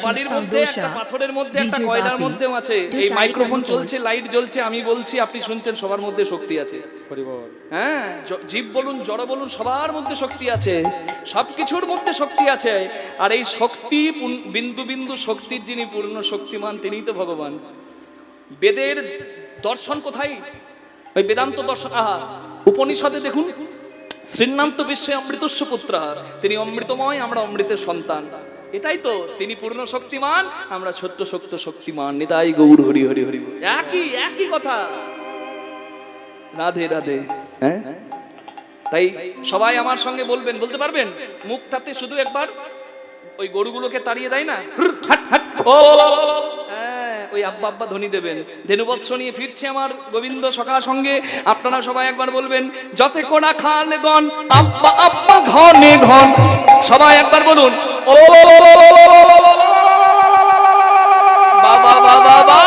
বাড়ির মধ্যে, একটা পাথরের মধ্যে, একটা কয়লার মধ্যেও আছে। এই মাইক্রোফোন চলছে, লাইট জ্বলছে, আমি বলছি, আপনি শুনছেন, সবার মধ্যে শক্তি আছে। হ্যাঁ, জীব বলুন, জড় বলুন, সবার মধ্যে শক্তি আছে, সবকিছুর মধ্যে শক্তি আছে। আর এই শক্তি, বিন্দু বিন্দু শক্তির যিনি পূর্ণ শক্তিমান, তিনিই তো ভগবান। বেদের দর্শন কোথায়? ওই বেদান্ত দর্শন। উপনিষদে দেখুন, শ্রীনান্ত বিশ্বে অমৃতস্য পুত্র, তিনি অমৃতময়, আমরা অমৃতের সন্তান। এটাই তো, তিনি পূর্ণ শক্তিমান, আমরা ছোট্ট শক্ত শক্তিমান। নিতাই গৌর হরি হরি হরি। একই কথা। রাধে রাধে। হ্যাঁ, তাই সবাই আমার সঙ্গে বলবেন, বলতে পারবেন? মুখটাতে শুধু একবার ওই গরুগুলোকে তাড়িয়ে দেয় না, হাট হাট, ও ওই আব্বা আব্বা ধ্বনি দেবেন। ধেনুবৎস নিয়ে ফিরছে আমার গোবিন্দ সখা সঙ্গে। আপনারা সবাই একবার বলবেন, যতে কোনা খালে গন আব্বা আব্বা ঘনে ঘন। সবাই একবার বলুন, ও বাবা বাবা বা।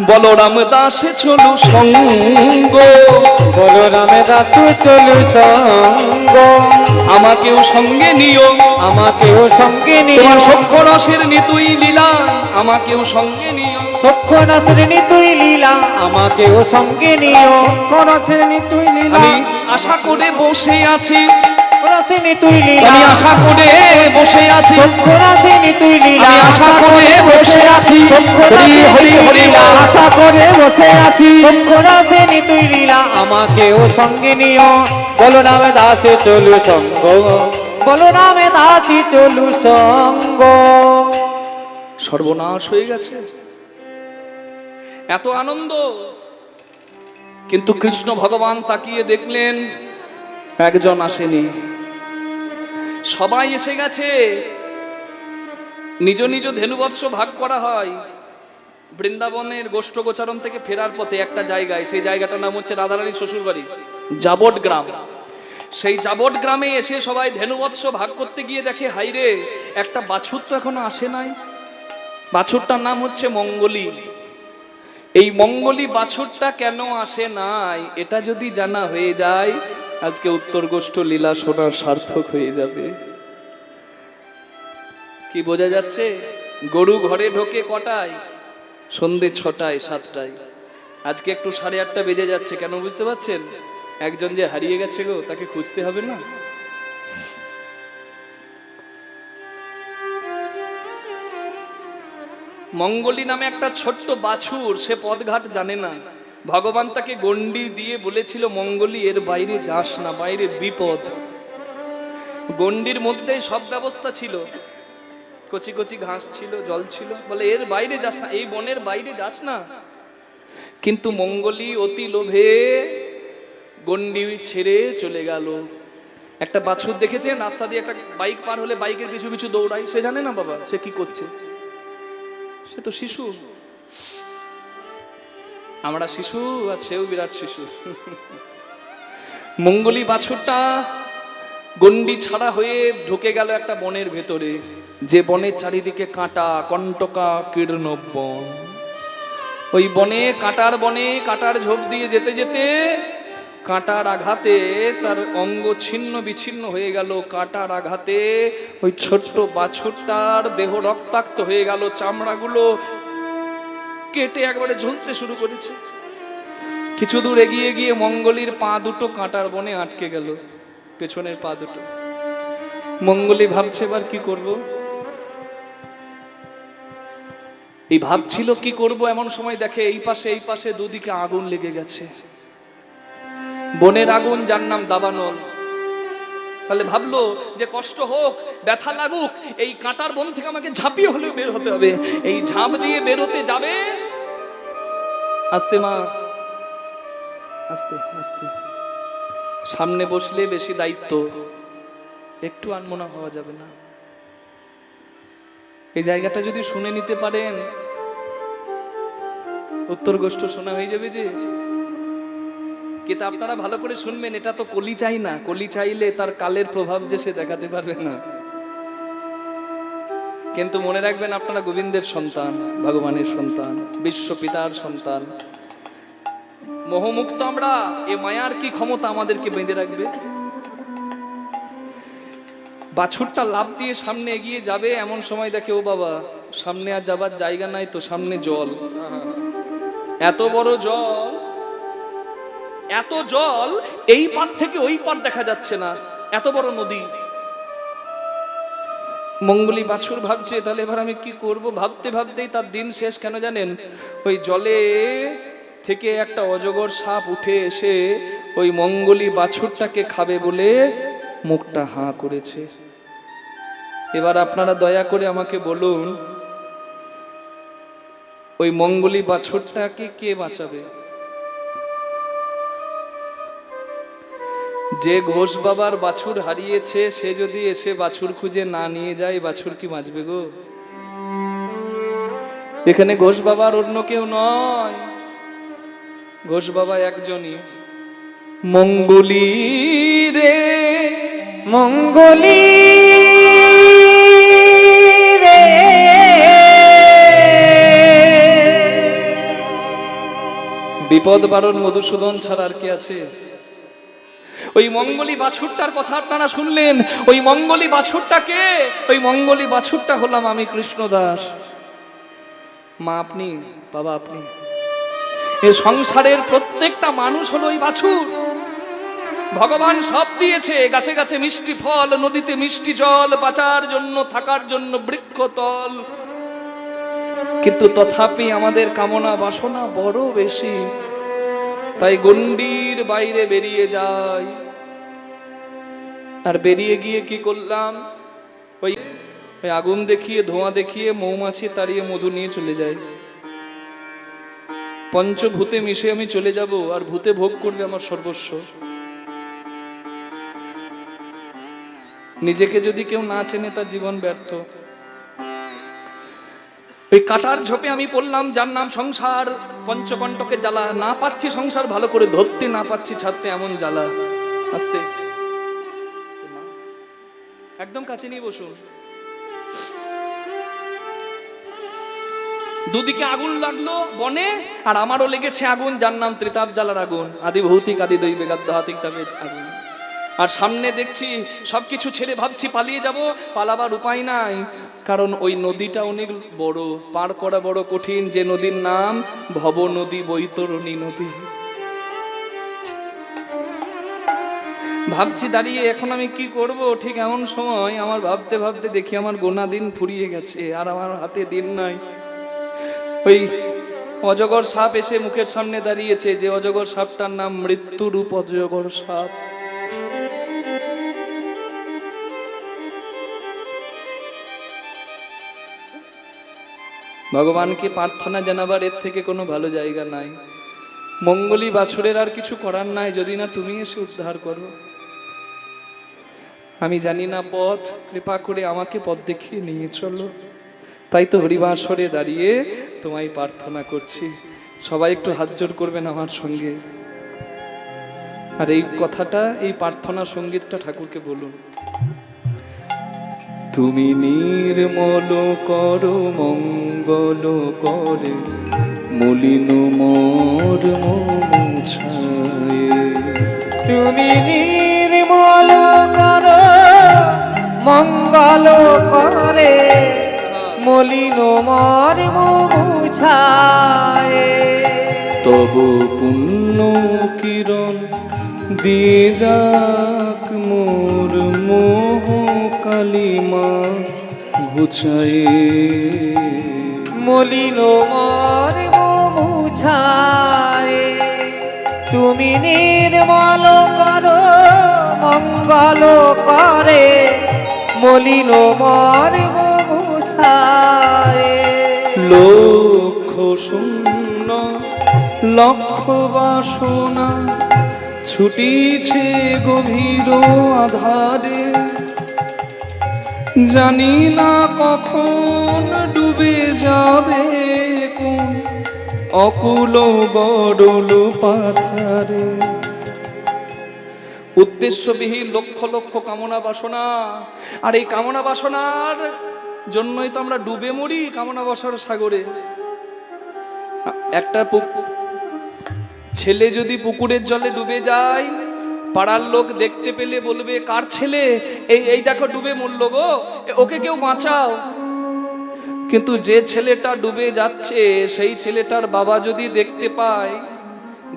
বলরাম দাসে চলু সঙ্গ, বলরাম দাসে চলু সঙ্গ, আমাকেও সঙ্গে নিও, আমাকেও সঙ্গে নিও। তোমার সখ্য রসের নিতুই লীলা, আমাকেও সঙ্গে নিও। সখ্য রসের নিতুই লীলা, আমাকেও সঙ্গে নিও। রসের নিতুই লীলা, আমি আশা করে বসে আছি, রসের নিতুই লীলা, আমি আশা করে বসে আছি, সখ্য রসের নিতুই লীলা, আমি আশা করে বসে আছি। হরি হরি হরি বল, আশা করে বসে আছি। সখ্য রসের নিতুই লীলা, আমাকেও সঙ্গে নিও। বলরাম দাসে চলু সঙ্গ, বলরাম দাসে চলু সঙ্গ। সর্বনাশ হয়ে গেছে, এত আনন্দ, কিন্তু কৃষ্ণ ভগবান তাকিয়ে দেখলেন একজন আসেনি, সবাই এসে গেছে। নিজ নিজ ধেনুবৎস ভাগ করা হয়। বৃন্দাবনের গোষ্ঠ গোচারণ থেকে ফেরার পথে একটা জায়গায়, সেই জায়গাটার নাম হচ্ছে রাধারানীর শ্বশুর বাড়ি, জাবট গ্রাম। সেই জাবট গ্রামে এসে সবাই ধেনুবৎস ভাগ করতে গিয়ে দেখে, হাইরে, একটা বাছুর তো এখনো আসে নাই। বাছুরটার নাম হচ্ছে মঙ্গলী। এই মঙ্গলী বাছুরটা কেন আসে নাই, এটা যদি জানা হয়ে যায়, আজকে উত্তর গোষ্ঠ লীলা শোনার সার্থক হয়ে যাবে। কি বোঝা যাচ্ছে? গরু ঘরে ঢোকে কটায়? সন্ধে 6টায় 7টায়। আজকে একটু 8:30 বেজে যাচ্ছে, কেন বুঝতে পারছেন? একজন যে হারিয়ে গেছে গো, তাকে খুঁজতে হবে না? মঙ্গলী নামে একটা ছোট্ট বাছুর, সে পথঘাট জানে না। ভগবান তাকে গন্ডি দিয়ে বলেছিল, মঙ্গলী, এর বাইরে যাস না, বাইরে বিপদ। গন্ডির মধ্যে সব ব্যবস্থা ছিল, কচি কচি ঘাস ছিল, জল ছিল, বলে এর বাইরে যাস না, এই বনের বাইরে যাস না। কিন্তু মঙ্গলী অতি লোভে গন্ডি ছেড়ে চলে গেল। একটা বাছুর দেখেছেন, রাস্তা দিয়ে একটা বাইক পার হলে বাইকের পিছু পিছু দৌড়ায়, সে জানে না বাবা সে কি করছে, সে তো শিশু। আমরা শিশু, আর সেও বিরাট শিশু। মঙ্গলী বাছুরটা গন্ডি ছাড়া হয়ে ঢুকে গেল একটা বনের ভেতরে, যে বনের চারিদিকে কাঁটা, কণ্টকা কীর্ণ বন। ওই বনে, কাঁটার বনে, কাঁটার ঝোপ দিয়ে যেতে যেতে কাঁটার আঘাতে তার অঙ্গ ছিন্ন বিচ্ছিন্ন হয়ে গেল। কাঁটার আঘাতে ওই ছোট্ট বাছুরটার দেহ রক্তাক্ত হয়ে গেল, চামড়াগুলো কেটে একবারে ঝুলতে শুরু করেছে। কিছু দূর এগিয়ে গিয়ে মঙ্গলীর পা দুটো কাঁটার বনে আটকে গেল, পেছনের পা দুটো। মঙ্গলী ভাবছে এবার কি করব। এই ভাবছিল কি করব, এমন সময় দেখে এই পাশে দুদিকে আগুন লেগে গেছে। বনের আগুন, যার নাম দাবানল। তাহলে ভাবলো যে কষ্ট হোক, ব্যথা লাগুক, এই কাঁটার বন থেকে আমাকে ঝাঁপিয়ে হলেও বের হতে হবে। এই ঝাঁপ দিয়ে বেরোতে যাবে, আস্তে মা, আস্তে আস্তে, সামনে বসলে বেশি দায়িত্ব, একটু আনমনা হওয়া যাবে না। এই জায়গাটা যদি শুনে নিতে পারেন, উত্তর গোষ্ঠ শোনা হয়ে যাবে। যে কিন্তু আপনারা ভালো করে শুনবেন, এটা তো কলি চাই না। কলি চাইলে তার কালের প্রভাব যে সে দেখাতে পারবে না। কিন্তু মনে রাখবেন, আপনারা গোবিন্দের সন্তান, ভগবানের সন্তান, বিশ্ব পিতার সন্তান। মোহমুক্ত আমরা, এ মায়ার কি ক্ষমতা আমাদেরকে বেঁধে রাখবে। বাছুরটা লাফ দিয়ে সামনে এগিয়ে যাবে, এমন সময় দেখে, ও বাবা, সামনে আর যাবার জায়গা নাই তো, সামনে জল, এত বড় জল, এত জল, এই পার থেকে ওই পার দেখা যাচ্ছে না, এত বড় নদী। মঙ্গলি বাছুর ভাবছে তাহলে এবার আমি কি করব, ভাবতে ভাবতেই তার দিন শেষ। কেন জানেন? ওই জলে থেকে একটা অজগর সাপ উঠে এসে ওই মঙ্গলি বাছুরটাকে খাবে বলে মুখটা হাঁ করেছে। এবার আপনারা দয়া করে আমাকে বলুন, ওই মঙ্গলি বাছুরটাকে কে বাঁচাবে? যে ঘোষ বাবার বাছুর হারিয়েছে সে যদি এসে বাছুর খুঁজে না নিয়ে যায়, বাছুর কি বাঁচবে গো? এখানে ঘোষ বাবার অন্য কেউ নয়, ঘোষ বাবা একজনই, মঙ্গলি রে মঙ্গলি রে, বিপদ বারণ মধুসূদন ছাড়া আর কি আছে? ওই মঙ্গলি বাছুরটার কথা আপনারা শুনলেন। ওই মঙ্গলি বাছুরটাকে, ওই মঙ্গলি বাছুরটা হলাম আমি, কৃষ্ণদাস। মা আপনি, বাবা আপনি, এই সংসারের প্রত্যেকটা মানুষ হলো ওই বাছুর। ভগবান সব দিয়েছে, গাছে গাছে মিষ্টি ফল, নদীতে মিষ্টি জল, বাঁচার জন্য, থাকার জন্য বৃক্ষতল, কিন্তু তথাপি আমাদের কামনা বাসনা বড় বেশি, তাই গণ্ডির বাইরে বেরিয়ে যাই। আর বেরিয়ে গিয়ে কি করলাম? ওই আগুন দেখিয়ে, ধোঁয়া দেখিয়ে, মৌমাছি তাড়িয়ে মধু নিয়ে চলে যায়। পঞ্চভূতে মিশে আমি চলে যাব, আর ভূতে ভোগ করবে আমার সর্বস্ব। নিজেকে যদি কেউ না চেনে তার জীবন ব্যর্থ। ওই কাটার ঝোপে আমি পড়লাম, যার নাম সংসার, পঞ্চকণ্টকে জ্বালা, না পাচ্ছি সংসার ভালো করে ধরতে, না পাচ্ছি ছাড়তে, এমন জ্বালা। আস্তে একদম কাছে নিয়ে বসুন। দুদিকে আগুন লাগলো বনে, আর আমারও লেগেছে আগুন, যার নাম ত্রিতাপ জ্বালার আগুন, আদি ভৌতিক আদি দৈবে গাদ্দাহাতিক তাবে আগুন। আর সামনে দেখছি সবকিছু ছেড়ে ভাবছি পালিয়ে যাব, পালাবার উপায় নাই, কারণ ওই নদীটা অনেক বড়, পার করা বড় কঠিন, যে নদীর নাম ভব নদী, বৈতরণী নদী। ভাবছি দাঁড়িয়ে এখন আমি কি করব। ঠিক এমন সময় আমার ভাবতে ভাবতে দেখি আমার গোনা দিন ফুরিয়ে গেছে, আর আমার হাতে দিন নাই। ওই অজগর সাপ এসে মুখের সামনে দাঁড়িয়েছে, যে অজগর সাপটার নাম মৃত্যুরূপ অজগর সাপ। ভগবানকে প্রার্থনা জানাবার এর থেকে কোনো ভালো জায়গা নাই। মঙ্গলি বাছুরের আর কিছু করার নাই, যদি না তুমি এসে উদ্ধার করো। আমি জানি না পথ, কৃপা করে আমাকে পথ দেখিয়ে নিয়ে চলো। তাই তো হরিবাসরে দাঁড়িয়ে তোমায় প্রার্থনা করছি। সবাই একটু হাত জোড় করবেন আমার সঙ্গে, আর এই কথাটা, এই প্রার্থনা সঙ্গীতটা ঠাকুরকে বলুন। তুমি নির্মল করো মঙ্গল করে, মলিন মোর মুছায়ে। তুমি নির্মল করো মঙ্গল করে, মলিন মোর মুছায়ে। তবু পুণ্য কিরণ দিয়ে যাক মোর মোহ কালিমা ঘুচায়ে। মলিন মোর মুছায়ে। তুমি নির্মল করো মঙ্গল করে, মলিন মোর মুছায়ে। লক্ষ শূন্য লক্ষ বাসনা ছুটিছে গভীর আধারে, জানি না কখন ডুবে যাবে কোন অকুল গডল পাথারে। উদ্দেশ্যবিহীন লক্ষ লক্ষ কামনা বাসনা, আর এই কামনা বাসনার জন্যই তো আমরা ডুবে মরি কামনা বাসনার সাগরে। একটা ছেলে যদি পুকুরের জলে ডুবে যায়, পাড়ার লোক দেখতে পেলে বলবে কার ছেলে, এই দেখো ডুবে মরল গো, ওকে কেউ বাঁচাও। কিন্তু যে ছেলেটা ডুবে যাচ্ছে সেই ছেলেটার বাবা যদি দেখতে পায়,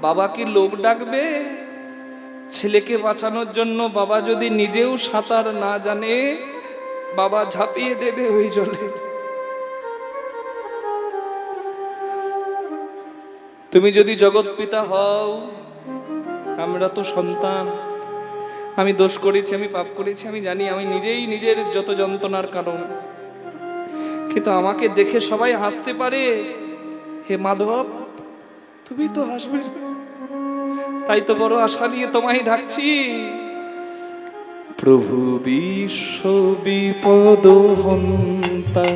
বাবা কি লোক ডাকবে? ছেলেকে বাঁচানোর জন্য বাবা যদি নিজেও সাঁতার না জানে, বাবা ঝাঁপিয়ে দেবে ওই জলে। তুমি যদি জগৎ পিতা হও, আমরা তো সন্তান। আমি দোষ করেছি, আমি পাপ করেছি, আমি জানি, আমি নিজেই নিজের যত যন্ত্রণার কারণ। কিন্তু আমাকে দেখে সবাই হাসতে পারে, হে মাধব তুমি তো হাসবে না। তাই তো বড় আশা নিয়ে তোমায় ডাকছি। প্রভু বিশ্ব বিপদ হন্তা,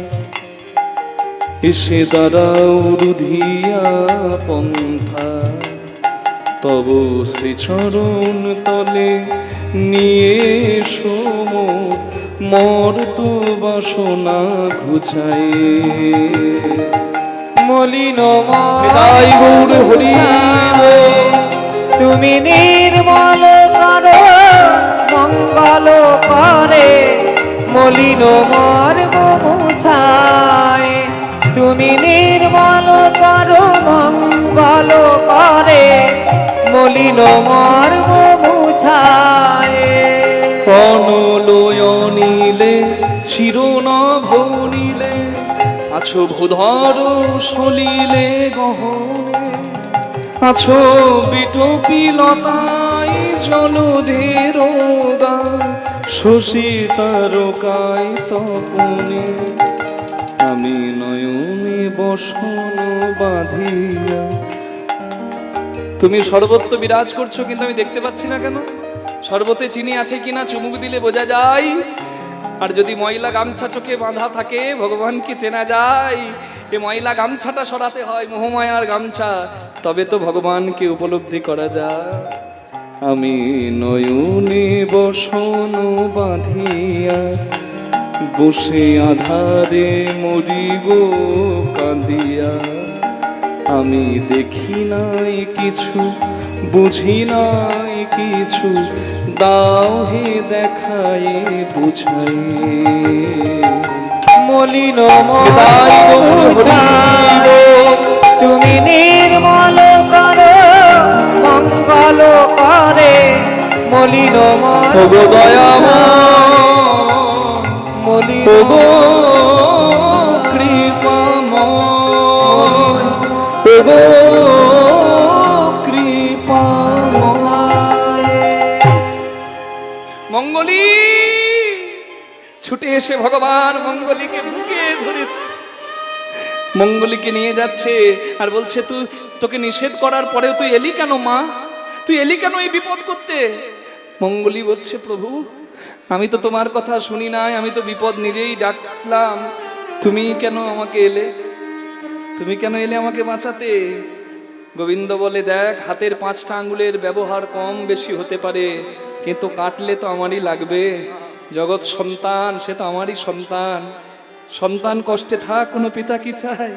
এসে দাঁড়াও রুধিয়া পন্থা, তব শ্রীচরণ তলে নিয়ে সোম মর্ত বাসনা ঘুচাই। মলিন বিদায় গৌর হরি বল। তুমি নির্মল করো মঙ্গল করে, মলিন মর্ম মুছায়। তুমি নির্মল করো মঙ্গল করে, মলিন মর্ম মুছায়। কনলয়নিলে চিরনভনীলে, আছো ভূধর সলিলে গহনে, আছো বিটপিলতায় জলধের গান, শশী তারকায় তপনে, আমি নয়নে বসন বাঁধিয়া। তুমি সর্বত্র বিরাজ করছো, কিন্তু আমি দেখতে পাচ্ছি না কেন? সর্বতে চিনি আছে কিনা চুমুক দিলে বোঝা যায়। আর যদি ময়লা গামছা চোখে বাঁধা থাকে, ভগবানকে চেনা যায়। এই ময়লা গামছাটা সরাতে হয়, মোহমায়ার গামছা, তবে তো ভগবানকে উপলব্ধি করা যায়। আমি নয়নে বসন বাঁধিয়া, বসে আধারে মরি গো কাঁদিয়া। আমি দেখি নাই কিছু, বুঝি নাই কিছু, দাও হে দেখায় বুঝাই। মলিন বিদায় গৌর হরি বল। তুমি নির্মল করো মঙ্গল করে, মলিন ওগো দয়াময়, মলিন ওগো কৃপাময়, ওগো কৃপাময়। মঙ্গলী ছুটে এসে ভগবান মঙ্গলীকে বুকে ধরেছে, মঙ্গলীকে নিয়ে যাচ্ছে আর বলছে, তুই, তোকে নিষেধ করার পরেও তুই এলি কেন মা? তুই এলি কেন এই বিপদ করতে? মঙ্গলী বলছে, প্রভু আমি তো তোমার কথা শুনি নাই, আমি তো বিপদ নিজেই ডাকলাম, তুমি কেন আমাকে এলে? তুমি কেন এলে আমাকে বাঁচাতে? গোবিন্দ বলে, দেখ, হাতের 5টা আঙ্গুলের ব্যবহার কম বেশি হতে পারে, কিন্তু কাটলে তো আমারই লাগবে। জগৎ সন্তান, সে তো আমারই সন্তান। সন্তান কষ্টে থাক, কোনো পিতা কি চায়?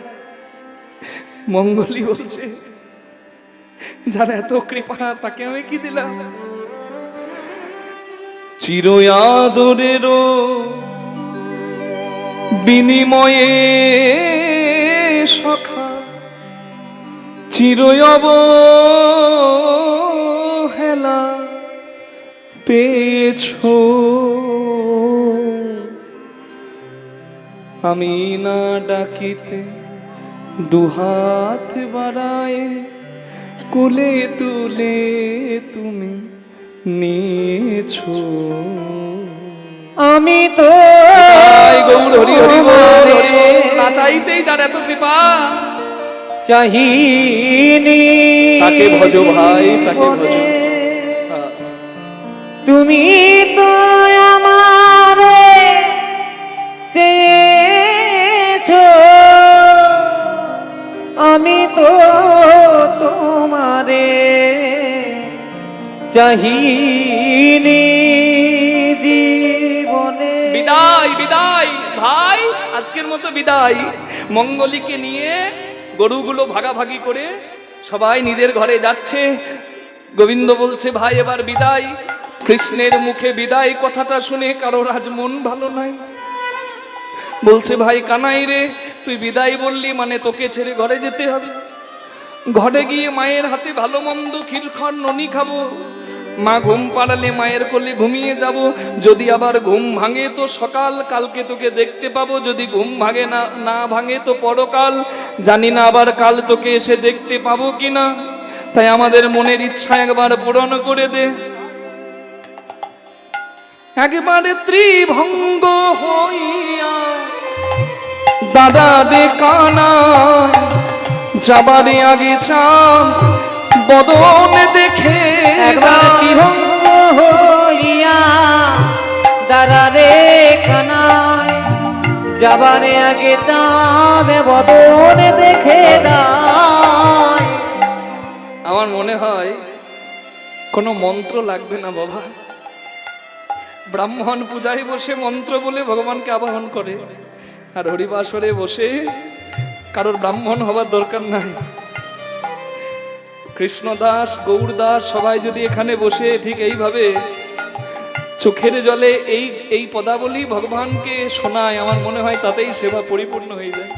মঙ্গলী বলছে, যার এত কৃপা তাকে আমি কি দিলাম? চির আদরেরও বিনিময়ে সখা, চির অবহেলা পেয়েছো। আমি না ডাকিতে দুহাত বাড়ায়, কোলে তুলে তুমি নিয়েছো। আমি তো গৌর হরি হরি বল, হরি বল। না চাইতেই যার এত কৃপা, চাহিনি তাকে ভজ ভাই, তাকে ভজ। তুমি তো আমারে চেয়েছো, আমি তো তোমারে চাহিনি জীবনে। বিদায় বিদায় ভাই, আজকের মতো বিদায়। মঙ্গলীকে নিয়ে গরুগুলো ভাগাভাগি করে সবাই নিজের ঘরে যাচ্ছে। গোবিন্দ বলছে, ভাই এবার বিদায়। কৃষ্ণের মুখে বিদায় কথাটা শুনে কারোর আজ মন ভালো নাই। বলছে, ভাই কানাই রে, তুই বিদায় বললি মানে তোকে ছেড়ে ঘরে যেতে হবে। ঘরে গিয়ে মায়ের হাতে ভালো মন্দ ক্ষীরখড় ননি খাবো, মা ঘুম পাড়ালে মায়ের কোলে ঘুমিয়ে যাব। যদি আবার ঘুম ভাঙে তো সকাল, কালকে তোকে দেখতে পাবো। যদি ঘুম ভাঙে না ভাঙে তো পরকাল, জানি না আবার কাল তোকে এসে দেখতে পাবো কিনা। তাই আমাদের মনের ইচ্ছা একবার পূরণ করে দে। একবারে ত্রিভঙ্গ হইয়া দাদা রে কানা, যাবারে আগে চাম বদন দেখে একবার বিভঙ্গ হইয়া দাঁড়ারে কানায়, যাবারে আগে চাঁদ বদনে দেখে দায়। আমার মনে হয় কোনো মন্ত্র লাগবে না বাবা। ব্রাহ্মণ পূজায় বসে মন্ত্র বলে ভগবানকে আবাহন করে, আর হরিবাসরে বসে কারোর ব্রাহ্মণ হবার দরকার নাই। কৃষ্ণদাস গৌরদাস সবাই যদি এখানে বসে ঠিক এইভাবে চোখের জলে এই পদাবলী ভগবানকে শোনায়, আমার মনে হয় তাতেই সেবা পরিপূর্ণ হয়ে যায়।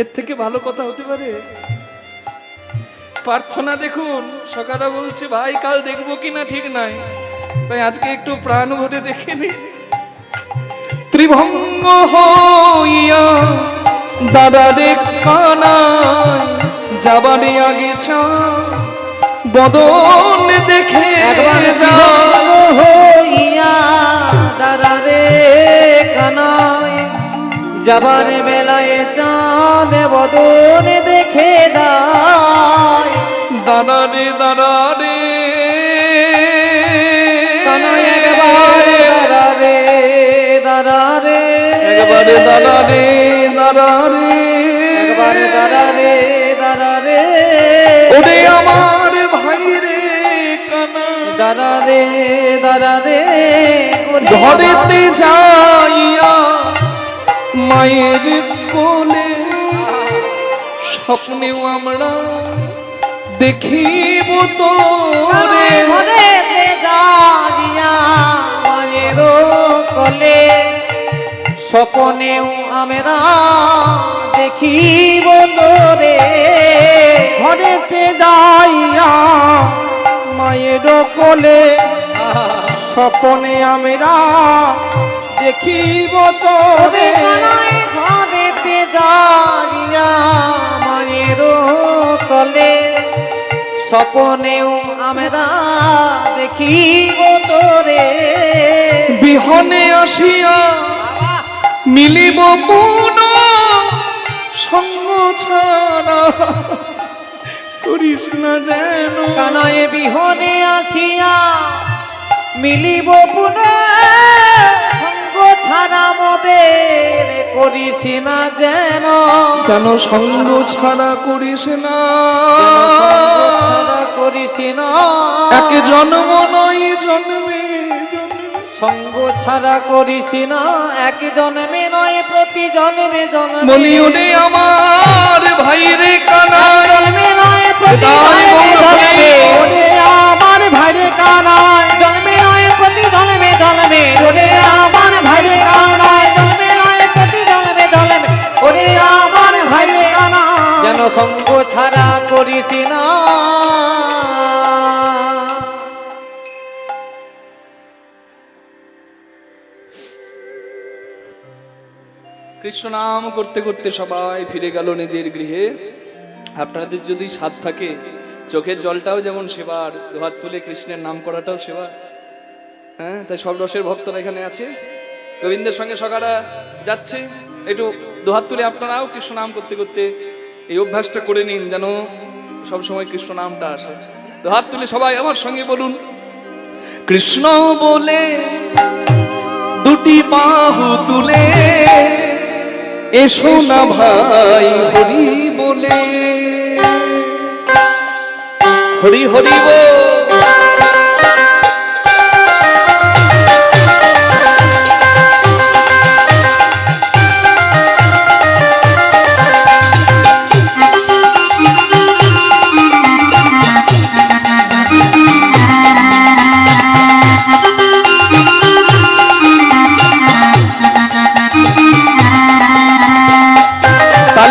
এর থেকে ভালো কথা হতে পারে? প্রার্থনা দেখুন, সকালে বলছে ভাই কাল দেখবো কিনা ঠিক নাই, তাই আজকে একটু প্রাণ ভরে দেখে নি। ত্রিভঙ্গ হইয়া দাদারে কানায়, যাবারে আগে চা বদন দেখে একবার যা। বিভঙ্গ হইয়া দাঁড়ারে কানায়, যাবারে বেলায় চাঁদ বদনে দেখে দায়। দাদারে দাদারে কানায় একবার দাঁড়ারে দাঁড়ারে, একবারে দাদারে দাদারে, একবার দাঁড়ারে দাঁড়ারে, ওরে আমার ভাই রে কানা, দাঁড়ারে দাঁড়ারে, ঘরেতে যাইয়া মায়ের কোলে স্বপ্নেও আমরা দেখিব তোরে। ঘরেতে যাইয়া মায়ের কোলে স্বপ্নেও আমরা দেখিব তোরে। ঘরেতে যাইয়া মায়ের কোলে স্বপনে আমরা দেখিব তোরে। ঘরেতে যাইয়া মায়ের কোলে স্বপ্নেও আমরা দেখিব তোরে। বিহনে আসিয়া মিলিব পুন সঙ্গ ছাড়া, করিস না যেন কানায় বিহনে আসিয়া মিলিব পুনে, সঙ্গ ছাড়া মোদের করিস না যেন। যেন সঙ্গ ছাড়া করিস না, ছাড়া করিস না। এক জন্ম নয় জন্মে সঙ্গ ছাড়া করিস না, এক জন্মে নয় প্রতি জন্মে জন্মে। বলি ওরে আমার ভাই রে কানায়, জন্মে নয় প্রতি তাই জন্মে জন্মে, ওরে আমার ভাইরে কানায়, জন্মে নয় প্রতি জন্মে জন্মে, ওরে আমার ভাইরে কানায়, জন্মে নয় প্রতি জন্মে জন্মে, ওরে আমার ভাইরে কানায়। যেন সঙ্গ ছাড়া করিস না। কৃষ্ণ নাম করতে করতে সবাই ফিরে গেল নিজের গৃহে। আপনাদের যদি সাধ থাকে, চোখের জলটাও যেমন সেবার, দুহাত তুলে কৃষ্ণের নাম করাটাও সেবা। হ্যাঁ, তাই সব রসের ভক্তরা এখানে আছে, গোবিন্দের সঙ্গে সকারা যাচ্ছে। একটু দুহাত তুলে আপনারাও কৃষ্ণ নাম করতে করতে এই অভ্যাসটা করে নিন, যেন সব সময় কৃষ্ণ নামটা আসে। দুহাত তুলে সবাই আমার সঙ্গে বলুন, কৃষ্ণ বলে দুটি বাহু তুলে এসো না ভাই হরি বলে। হরি হরি বল।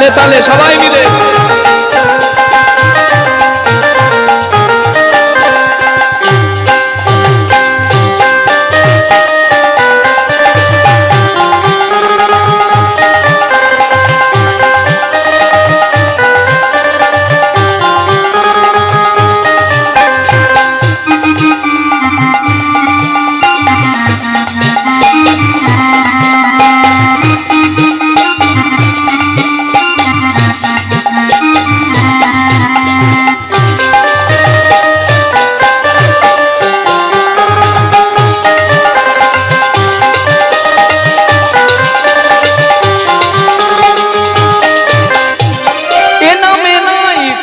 তালে তালে সবাই মিলে।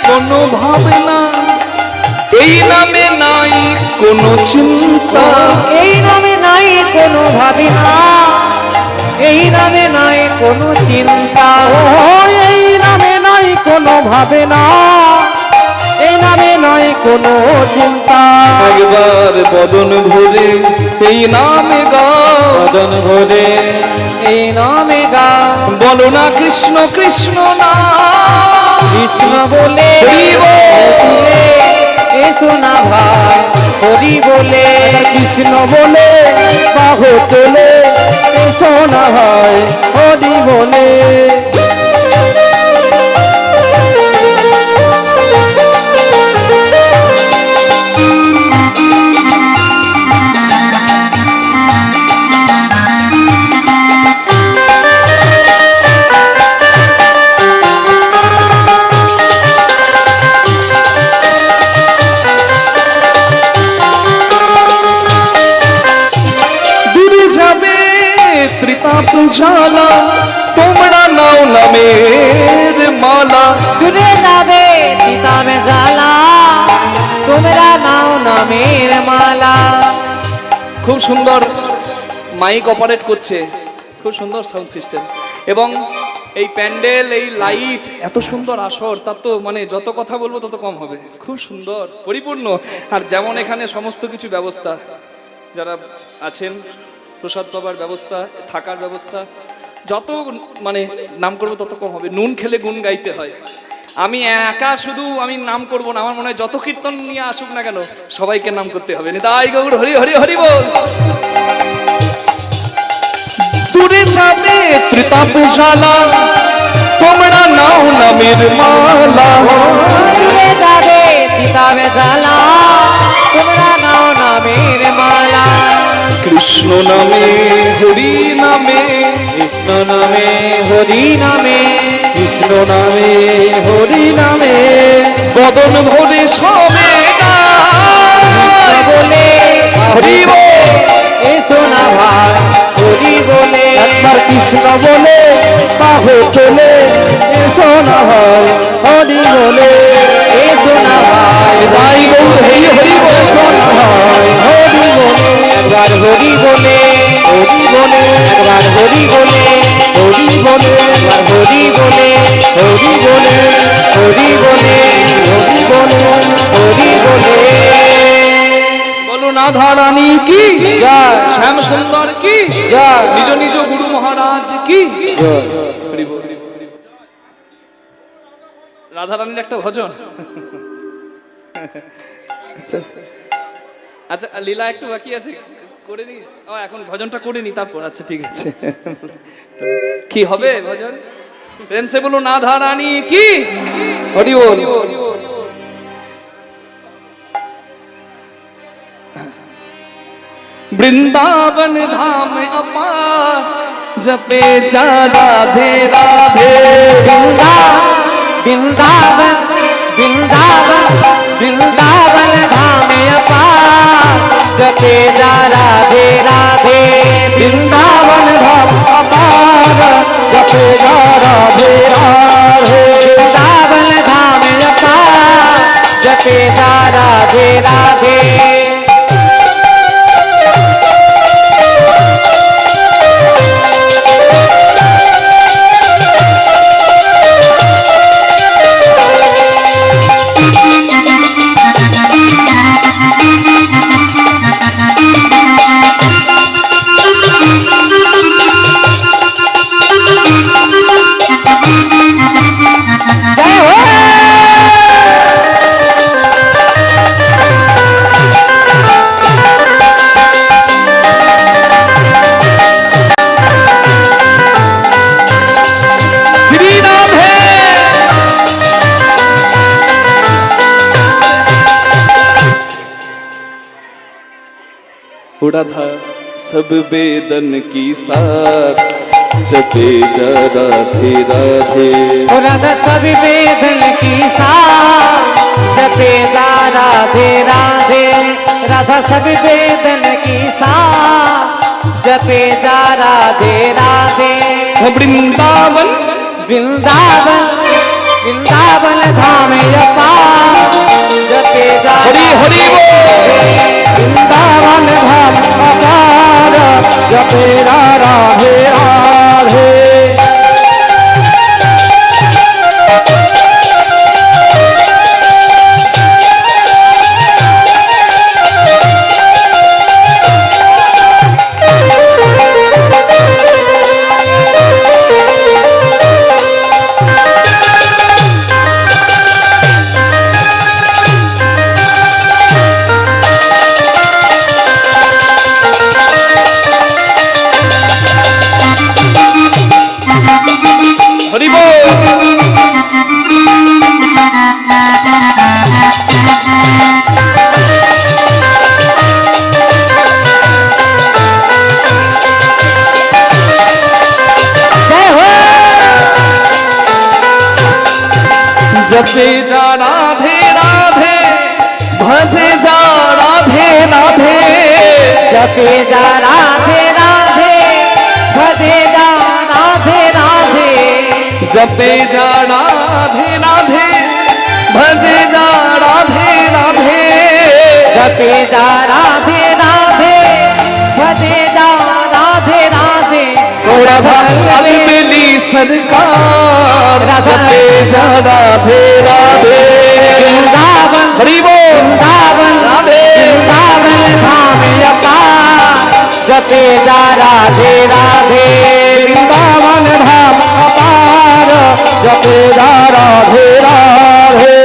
কোনো ভাবনা, এই নামে নাই কোনো চিন্তা, এই নামে নাই কোনো ভাবনা, এই নামে নাই কোনো চিন্তা। ও এই নামে নাই কোনো ভাবনা, এই নামে নাই কোনো চিন্তা। একবার বদন ভরে এই নামে গাও, বদন ভরে এই নামে গাও, বলো না কৃষ্ণ কৃষ্ণ না, কৃষ্ণ বলে হরি বল। এসো না ভাই হরি বলে, কৃষ্ণ বলে বাহু তোলে, এসো না ভাই হরি বলে। ত্রিতাপজ্বালা তোমরা নাও নামের মালা, দূরে যাবে পিতামে জ্বালা, তোমরা নাও নামের মালা। খুব সুন্দর মাইক অপারেট করছে, খুব সুন্দর সাউন্ড সিস্টেম, এবং এই প্যান্ডেল, এই লাইট, এত সুন্দর আসর, তার তো মানে যত কথা বলবো তত কম হবে। খুব সুন্দর পরিপূর্ণ। আর যেমন এখানে সমস্ত কিছু ব্যবস্থা, যারা আছেন প্রসাদ পাবার ব্যবস্থা, থাকার ব্যবস্থা, যত মানে নাম করবো তত কম হবে। নুন খেলে গুণ গাইতে হয়। আমি একা শুধু আমি নাম করব না, আমার মনে হয় যত কীর্তন নিয়ে আসুক না কেন সবাইকে নাম করতে হবে। নিতাই গৌর হরি হরি হরি বল। দূরে যাবে ত্রিতাপশালা তোমরা নাও নামের মালা, দূরে যাবে পিতামে জ্বালা, তোমরা নাও নামের মালা। কৃষ্ণ নামে হরি নামে, কৃষ্ণ নামে হরি নামে, কৃষ্ণ নামে হরি নামে, বদন ভরে সবে গায়। বলে হরি বল। এসো না ভাই হরি বলে, একবার কৃষ্ণ বলে বাহু তোলে, এসো না ভাই হরি বলে। এসো না ভাই নিতাই গৌর হরি হরি বল। এসো না ভাই হরি বলে। একবার হরি বলে, হরি বলে, একবার হরি বলে, হরি বলে, একবার হরি বলে, হরি বলে, হরি বলে, হরি বলে। হরি বলে। বলো রাধা রানী কি জয়। শ্যাম সুন্দর কি জয়। নিজ নিজ গুরু মহারাজ কি। হরি বল। রাধা রানীর একটা ভজন। আচ্ছা আচ্ছা, লীলা একটু বাকি আছে, করে নি। ও এখন ভজনটা করে নি তারপর। আচ্ছা ঠিক আছে। কি হবে ভজন? প্রেম সে বলো রাধা রানী কি। হরি বল। वृंदावन धाम अपार जपे जा राधे राधे। वृंदावन वृंदावन वृंदावन धाम अपार, जपे जा राधे राधे। वृंदावन धाम अपार, जपे जा राधे राधे। वृंदावन धाम अपार, जपे जा राधे राधे। उड़ा था सब वेदन की साथ जपे जा राधे राधे। राधा सब वेदन की साथ जपे जा राधे राधे। राधा सब वेदन की साथ जपे जा राधे राधे। वृंदावन वृंदावन वृंदावन धाम अपार जपे जा हरि हरि वृंदावन धाम अपार जपे जा राधे राधे। हरि बोल। जय हो। जपे जा राधे राधे भजे जा राधे राधे। जपे जा राधे राधे भजे जा राधे राधे। जपे जा राधे राधे भजे जा राधे राधे। जपे जा राधे राधे भजे जा राधे राधे। राधा मिली सरकार जपे जा राधे राधे। वृंदावन हरि बोल। वृंदावन राधे वृंदावन धाम अपार जपे जा राधे राधे। वृंदावन धाम अपार जपे जा राधे राधे।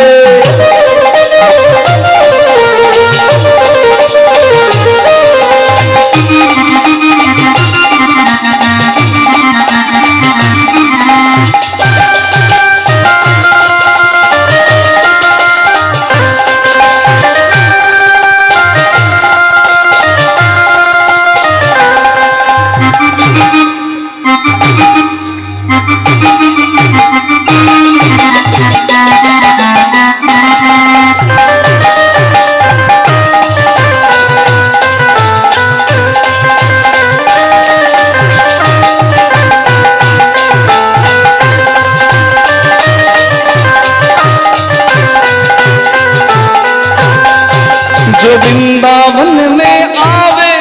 जो वृंदावन में आवे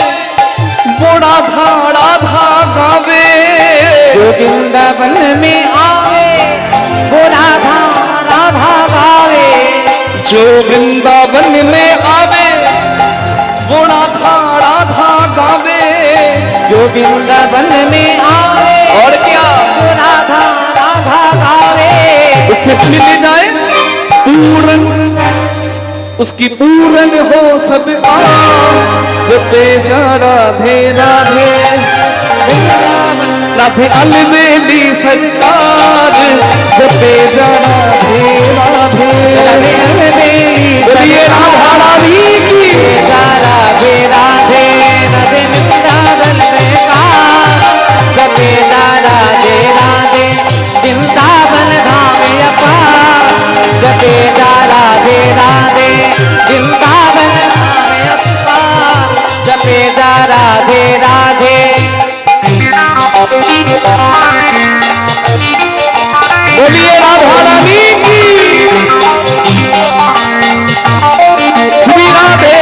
वो राधा राधा गावे। जो वृंदावन में आवे वो राधा राधा गावे। जो वृंदावन में आवे वो राधा राधा गावे। जो वृंदावन में आवे और क्या वो राधा राधा गावे। उसे मिल जाए पूर्ण उसकी पूर्ण हो सब जपे जा राधे राधे। राधे अलबेली सरकार जपे जा राधे राधे। बोलिए राधा रानी की जा राधे राधे। राधे वृंदावन में का जपे जा राधे राधे। वृंदावन धाम अपार जपे जा राधे राधे। वृंदावन धाम अपार जपे जा राधे राधे। बोलिए राधा रानी की श्री राधे।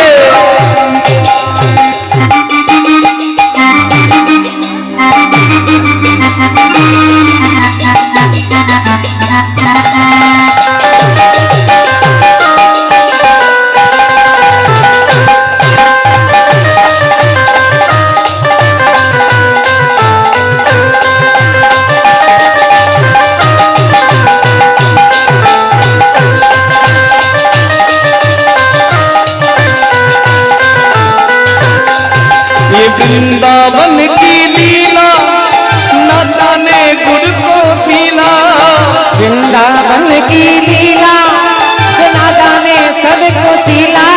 वृंदावन की लीला न जाने गुर को छीला। वृंदावन की लीला न जाने सबको छीला।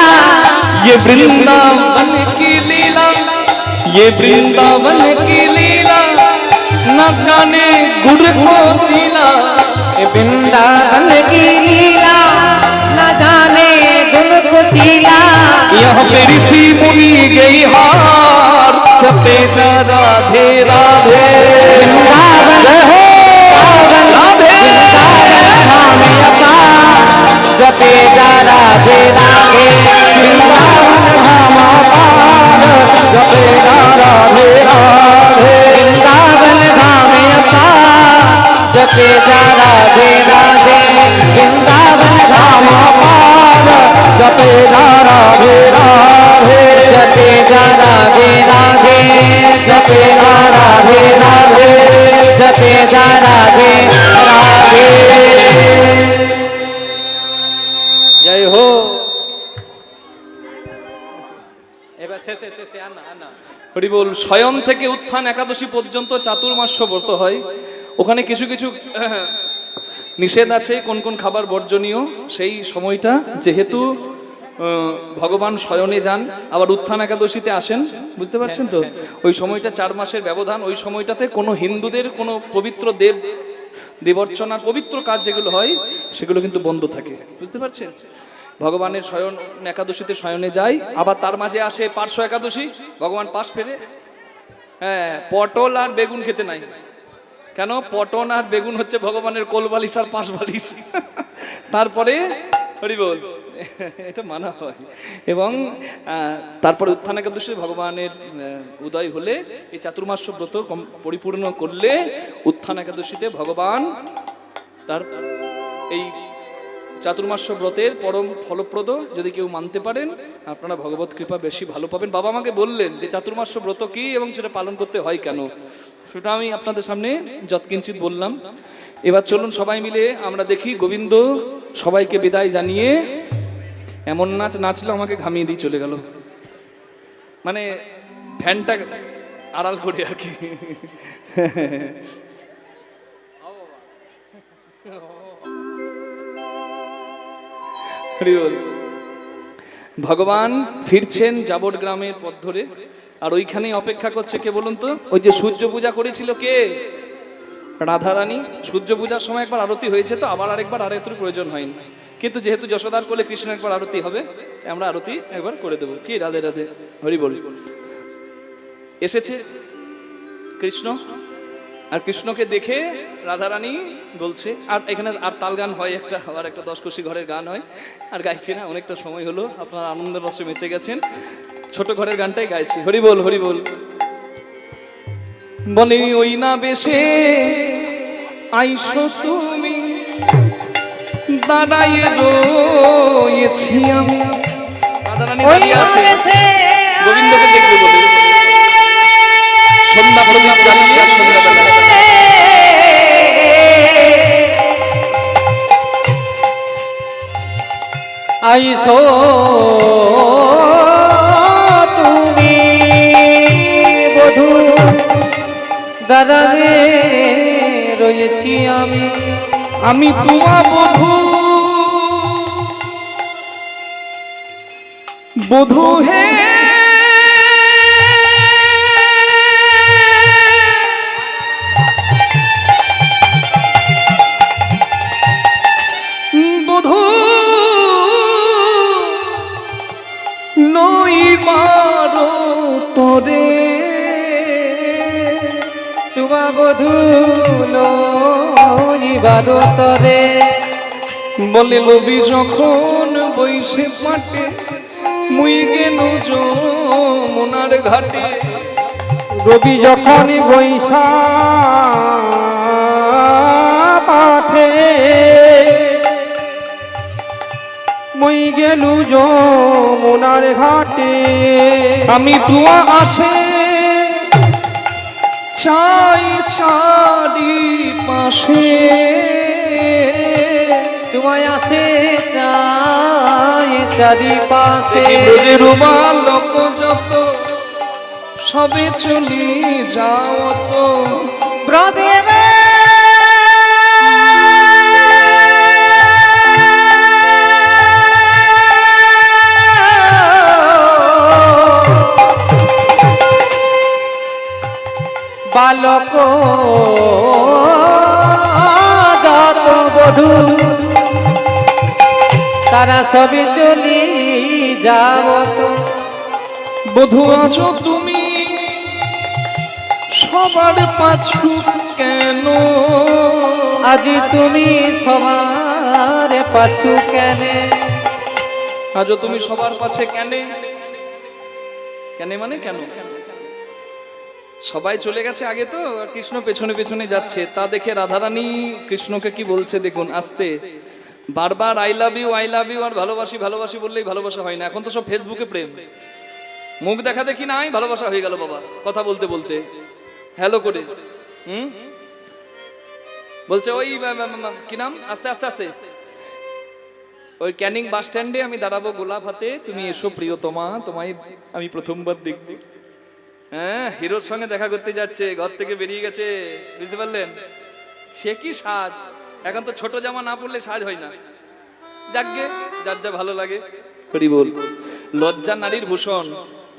ये वृंदावन की लीला ये वृंदावन की लीला न जाने गुड़ को चीला ये वृंदावन की लीला न जाने गुण को चीला यहाँ पे ऋषि मुनि गई हार जपे जा राधे राधे वृंदावन हो राधे धाम अपार जपे जा राधे राधे वृंदावन धाम अपार जपे जा राधे राधे वृंदावन धाम अपार जपे जा राधे राधे वृंदावन धाम अपार जपे जा राधे राधे जपे जा राधे राधे जपे जा राधे राधे जपे जा राधे राधे जय हो এবার শেষে শেষে আনা আনা হরি বল। শয়ন থেকে উত্থান একাদশী পর্যন্ত চাতুর্মাস্য ব্রত হয়। ওখানে কিছু কিছু নিষেধ আছে, কোন কোন খাবার বর্জনীয়। সেই সময়টা যেহেতু ভগবান শয়নে যান, আবার উত্থান একাদশীতে আসেন, বুঝতে পারছেন তো? ওই সময়টা 4 মাসের ব্যবধান। ওই সময়টাতে কোনো হিন্দুদের কোনো পবিত্র দেবর্চনার পবিত্র কাজ যেগুলো হয় সেগুলো কিন্তু বন্ধ থাকে, বুঝতে পারছেন? ভগবানের শয়ন একাদশীতে শয়নে যায়, আবার তার মাঝে আসে পার্শ্ব একাদশী, ভগবান পাশ ফেরে। হ্যাঁ, পটল আর বেগুন খেতে নাই। কেন? পটল আর বেগুন হচ্ছে ভগবানের কোল বালিশ আর পাশ বালিশ। তারপরে হরি বল, এটা মানা হয়। এবং তারপরে উত্থান একাদশী ভগবানের উদয় হলে এই চাতুর্মাস্য ব্রত পরিপূর্ণ করলে উত্থান একাদশীতে ভগবান তার এই চাতুর্মাস্য ব্রতের পরম ফলপ্রদ। যদি কেউ মানতে পারেন আপনারা ভগবত কৃপা বেশি ভালো পাবেন। বাবা আমাকে বললেন যে চাতুর্মাস্য ব্রত কি এবং সেটা পালন করতে হয় কেন, সেটা আমি আপনাদের সামনে যৎকিঞ্চিত বললাম। এবার চলুন সবাই মিলে আমরা দেখি গোবিন্দ সবাইকে বিদায় জানিয়ে এমন নাচ নাচলো আমাকে ঘামিয়ে দিয়ে চলে গেল, মানে ফ্যানটা আড়াল করে আর কি। হরি বল। ভগবান ফিরছেন জাবর গ্রামের পথ ধরে, আর ওইখানেই অপেক্ষা করছে কে বলুন তো? ওই যে সূর্য পূজা করেছিল কে? রাধারানী। সূর্য পূজার সময় একবার আরতি হয়েছে, তো আবার আরেকবার আরতির প্রয়োজন হয়নি। কিন্তু যেহেতু যশোদার কোলে কৃষ্ণ একবার আরতি হবে, আমরা আরতি একবার করে দেবো। কি রাধে রাধে, হরি বল। এসেছে কৃষ্ণ, আর কৃষ্ণকে দেখে রাধারানী বলছে, আর এখানে আর তাল গান হয় একটা, আবার একটা 10 কোষী ঘরের গান হয়। আর গাইছি না, অনেকটা সময় হলো, আপনারা আনন্দের রসে মেতে গেছেন। ছোট ঘরের গানটাই গাইছি। হরি বল, হরি বল। বলে ওই না বেশে আইসো তুমি, দাঁড়াইয়ে রয়েছি আমি। রাধারানী দাঁড়িয়ে আছে, গোবিন্দকে দেখবে বলে। সন্ধ্যা প্রদীপ জ্বালিয়ে সন্ধ্যাবেলা আইসো তুমি বধূ, দাঁড়াবে রয়েছি আমি। আমি তোমার বধূ, বধূ হে বধূ লইবার তোরে, তোমা বধূ লইবার তরে। বলে লবি যখন বৈশে পাটে, মুই গেল যমুনার ঘাটে। রবি যখন বৈশা পাঠে, মই গেলু যমুনার ঘাটে। আমি দুয়া আসে চাই চারি পাশে, তোমায় আসে চাই চারিপাশে। ব্রজের বালক যত সবে চলি যাও তো, ব্রজের বধূ তারা সবে চলি যাব তো। বধূ আছো তুমি সবার পাছু কেন? আজি তুমি সবার পাছু কেনে? আজও তুমি সবার পাছে কেনে? কেনে মানে কেন? সবাই চলে গেছে আগে তো, আর কৃষ্ণ পেছনে পেছনে যাচ্ছে। তা দেখে রাধারানী কৃষ্ণকে কি বলছে দেখুন আস্তে, বারবার আই লাভ ইউ আর ভালোবাসি ভালোবাসি বললেই ভালোবাসা হয় না। এখন তো সব ফেসবুকে প্রেম, মুখ দেখা দেখি নাই ভালোবাসা হয়ে গেল বাবা, কথা বলতে বলতে হ্যালো করে। বলছে ওই কি নাম, আস্তে আস্তে আস্তে, ওই ক্যানিং বাস স্ট্যান্ডে আমি দাঁড়াবো গোলাপ হাতে, তুমি এসো প্রিয়তমা, তোমায় আমি প্রথমবার দেখবো। হ্যাঁ, হিরোর সঙ্গে দেখা করতে যাচ্ছে, ঘর থেকে বেরিয়ে গেছে, বুঝতে পারলেন? সে কি সাজ! এখন তো ছোট জামা না পরলে সাজ হয় না। যাকগে, যার যা ভালো লাগে। হরি বল। লজ্জা নারীর ভূষণ।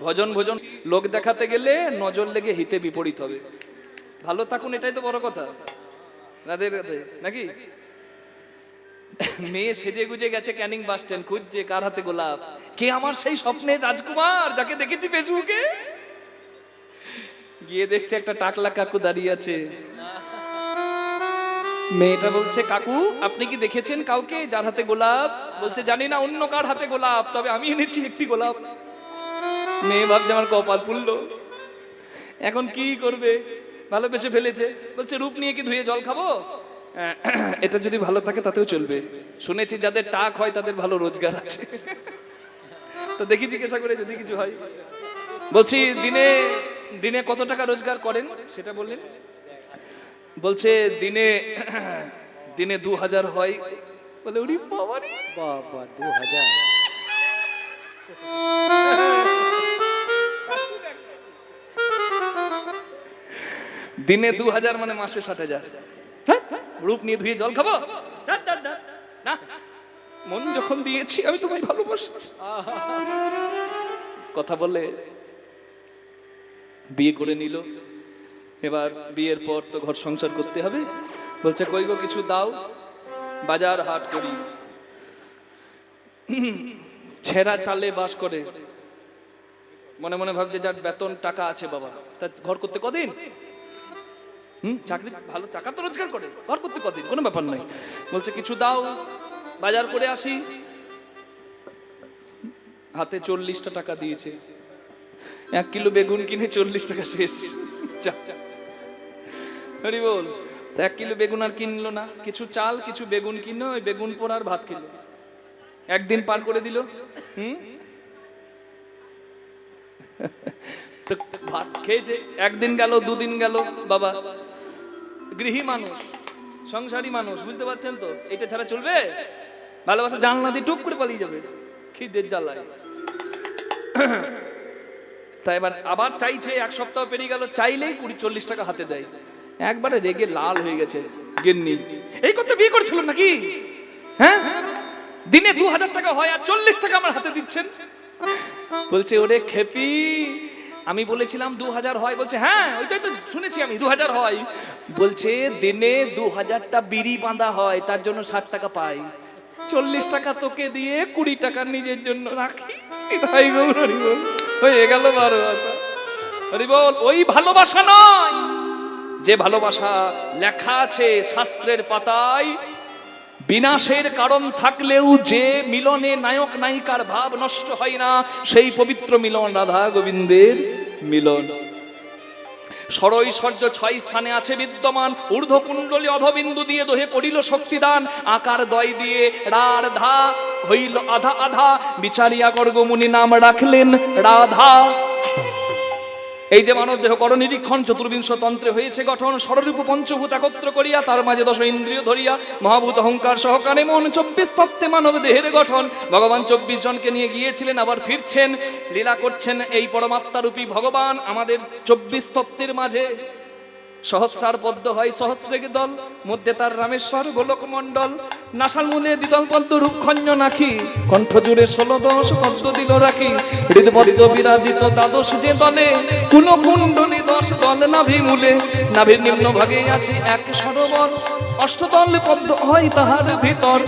ভজন ভজন লোক দেখাতে গেলে নজর লেগে হিতে বিপরীত হবে। ভালো থাকুন, এটাই তো বড় কথা। রাধে রাধে নাকি? মেয়ে সেজে গুজে গেছে ক্যানিং বাস স্ট্যান্ড, খুঁজছে কার হাতে গোলাপ, কে আমার সেই স্বপ্নের রাজকুমার যাকে দেখেছি ফেসবুকে। গিয়ে দেখছে একটা টাকলা কাকু দাঁড়িয়ে আছে। মেয়েটা বলছে কাকু আপনি কি দেখেছেন কাউকে যার হাতে গোলাপ? বলছে জানি না অন্য কার হাতে গোলাপ, তবে আমি এনেছি একটি গোলাপ। মেয়ে ভাবছে আমার কপাল পুড়লো, এখন কি করবে, ভালোবেসে ফেলেছে। বলছে রূপ নিয়ে কি ধুয়ে জল খাবো? এটা যদি ভালো থাকে তাতেও চলবে। শুনেছি যাদের টাক হয় তাদের ভালো রোজগার আছে, তো দেখি জিজ্ঞাসা করে যদি কিছু হয়। বলছি দিনে দিনে কত টাকা রোজগার করেন সেটা বললেন? বলছে দিনে দিনে 2000 হয়। বলে ওরে বাবা রে বাবা 2000! দিনে 2000 মানে মাসে 60,000। রূপ নিয়ে ধুয়ে জল খাবো না, মন যখন দিয়েছি আমি তোমায় ভালোবাসি। কথা বলে বিয়ে করে নিল। এবার বিয়ের পর তো ঘর সংসার করতে হবে। বলছে কই গো কিছু দাও, বাজার হাট করি। ছেঁড়া চালে বাস করে, মনে মনে ভাবছে যার বেতন টাকা আছে বাবা, তার ঘর করতে কদিন? চাকরি ভালো টাকা তো রোজগার করে, ঘর করতে কদিন, কোনো ব্যাপার নাই। বলছে কিছু দাও, বাজার করে আসি। হাতে 40টা টাকা দিয়েছে। 1 কিলো বেগুন কিনে 40 টাকা শেষ। হরি বল। 1 কিলো বেগুন আর কিনলো না, কিছু চাল কিছু বেগুন কিনো, ওই বেগুন পোড়া আর ভাত খেলো। একদিন পার করে দিল। ভাত খেয়েছে, একদিন গেল, দুদিন গেল। বাবা গৃহী মানুষ, সংসারী মানুষ, বুঝতে পারছেন তো? এটা ছাড়া চলবে? ভালোবাসা জানলা দিয়ে টুক করে পালিয়ে যাবে খিদের জ্বালায়। তাই এবার আবার চাইছে, 1 সপ্তাহ পেরিয়ে গেল, চাইলেই 40 টাকা হাতে দেয়। একবারে রেগে লাল হয়ে গেছে গিন্নি। এই করতে বিয়ে করেছিল নাকি? হ্যাঁ, দিনে 2000 টাকা হয় আর 40 টাকা আমার হাতে দিচ্ছেন। বলছে ওরে খেপি, আমি বলেছিলাম 2000 হয়। বলছে হ্যাঁ ওইটাই তো শুনেছি আমি, 2000 হয়। বলছে দিনে 2000টা বিড়ি বাঁধা হয়, তার জন্য 60 টাকা পাই। 40 টাকা তোকে দিয়ে 20 টাকা নিজের জন্য রাখি। তাই গো হরি বল, হয়ে গেল ভালোবাসা। হরি বল। ওই ভালোবাসা নয় যে ভালোবাসা লেখা আছে শাস্ত্রের পাতায়, বিনাশের কারণ থাকলেও যে মিলনে নায়ক নায়িকার ভাব নষ্ট হয় না, সেই পবিত্র মিলন রাধা গোবিন্দের মিলন। ষড়ৈশ্বর্য 6 স্থানে আছে বিদ্যমান, ঊর্ধ্ব কুণ্ডলী অধবিন্দু দিয়ে দোহে করিল শক্তিদান, আকার দয় দিয়ে রার ধা হইল আধা আধা, বিচারিয়া গর্গমুনি নাম রাখলেন রাধা। এই যে মানব দেহ কর নিরীক্ষণ, 44 তন্ত্রে হয়েছে গঠন, ষড়রূপ পঞ্চভূত একত্র করিয়া, তার মাঝে 10 ইন্দ্রিয় ধরিয়া, মহাভূত অহংকার সহকারে মন, 24 তত্ত্বে মানব দেহের গঠন। ভগবান 24 জনকে নিয়ে গিয়েছিলেন, আবার ফিরছেন, লীলা করছেন এই পরমাত্মারূপী ভগবান আমাদের 24 তত্ত্বের মাঝে। সহস্রার পদ্ম হয় সহস্রেক দল, মধ্যে তার রামেশ্বর গোলক মণ্ডল, নাসাল মূলে দ্বিদল পদ্ম রূপখঞ্জ নাকি, কণ্ঠ জুড়ে 16 পদ্ম দিল রাখি, হৃদপদ্ম বিরাজিত দ্বাদশ যে দলে, কুলকুণ্ডলী 10 দল নাভি মূলে, নাভির নিম্ন ভাগে আছে এক সরোবর, অষ্টদল পদ্ম হয় তাহার ভিতর।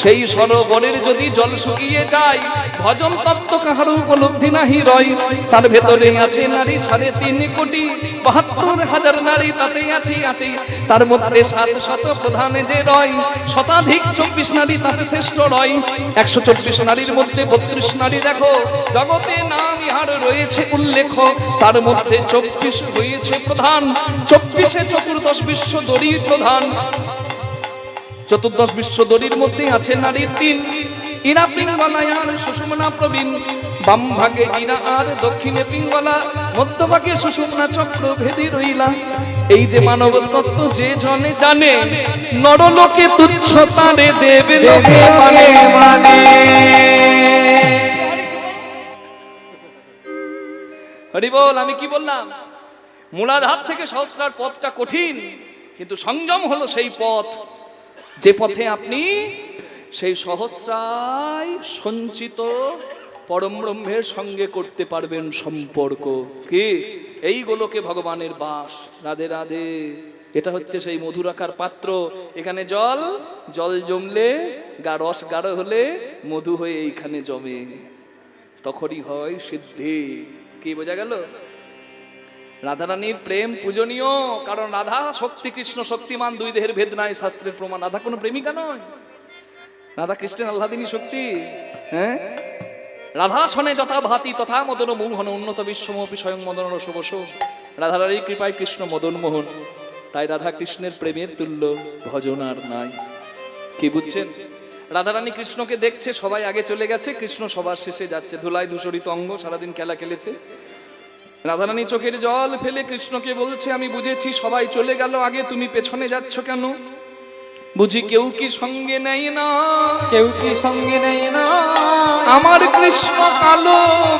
সেই সরোবরের যদি জল শুকিয়ে যায়, ভজন তত্ত্ব কাহার উপলব্ধি নাহি রয়। তার ভেতরে আছে নারী 3.5 কোটি 72,000 নারী, তাতে আছে তার মধ্যে 700 প্রধানে যে রয়, শতাধিক 24 নারী তাতে শ্রেষ্ঠ রয়। 124 নারীর মধ্যে 32 নারী দেখো জগতে নাম ইহার রয়েছে উল্লেখ। তার মধ্যে 24 হয়েছে প্রধান, 24-এ চতুর্দশ বিশ্ব দড়ির প্রধান। চতুর্দশ বিশ্ব দড়ির মধ্যে আছে নারী 3, ইরা পিঙ্গলা আর সুষুম্না প্রবীণ। বাম ভাগে ইরা আর দক্ষিণে পিঙ্গলা, মধ্যভাগে সুষুম্না চক্র ভেদি রইলা। এই যে মানব তত্ত্ব যে জনে জানে, নরলোকে তুচ্ছ তারে দেবে লোকে মানে মানে। হরি বল। আমি কি বললাম? মূলাধার থেকে সহস্রার পথটা কঠিন, কিন্তু সংযম হলো সেই পথ যে পথে আপনি সেই সহস্রায় সঞ্চিত পরম ব্রহ্মের সঙ্গে করতে পারবেন সম্পর্ক। কি এই গোলকে ভগবানের বাস। রাধে রাধে। এটা হচ্ছে সেই মধুরাকার পাত্র। এখানে জল জমলে রস গাঢ় হলে মধু হয়ে এইখানে জমে, তখনই হয় সিদ্ধি। কি বোঝা গেল? রাধারানীর প্রেম পূজনীয়, কারণ রাধা শক্তি, কৃষ্ণ শক্তিমান, দুই দেহের ভেদ নাই, শাস্ত্রের প্রমাণ। রাধা কোনো প্রেমিকা নয়, রাধা কৃষ্ণের আহ্লাদিনী শক্তি। হ্যাঁ, রাধা শনে যথা ভাতি তথা মদন মোহন, উন্নত বিশ্বমপি স্বয়ং মদন রসবস। রাধারানীর কৃপায় কৃষ্ণ মদন মোহন, তাই রাধা কৃষ্ণের প্রেমের তুল্য ভজন আর নাই। কি বুঝছেন? রাধারানী কৃষ্ণকে দেখছে, সবাই আগে চলে গেছে, কৃষ্ণ সবার শেষে যাচ্ছে। ধুলায় ধূসরিত অঙ্গ, সারাদিন খেলা খেলেছে। রাধারানী চোখের জল ফেলে কৃষ্ণকে বলছে, আমি বুঝেছি সবাই চলে গেল আগে, তুমি পেছনে যাচ্ছ কেন? বুঝি কেউ কি সঙ্গে নেই না? কেউ কি সঙ্গে নেই না? আমার কৃষ্ণ কালো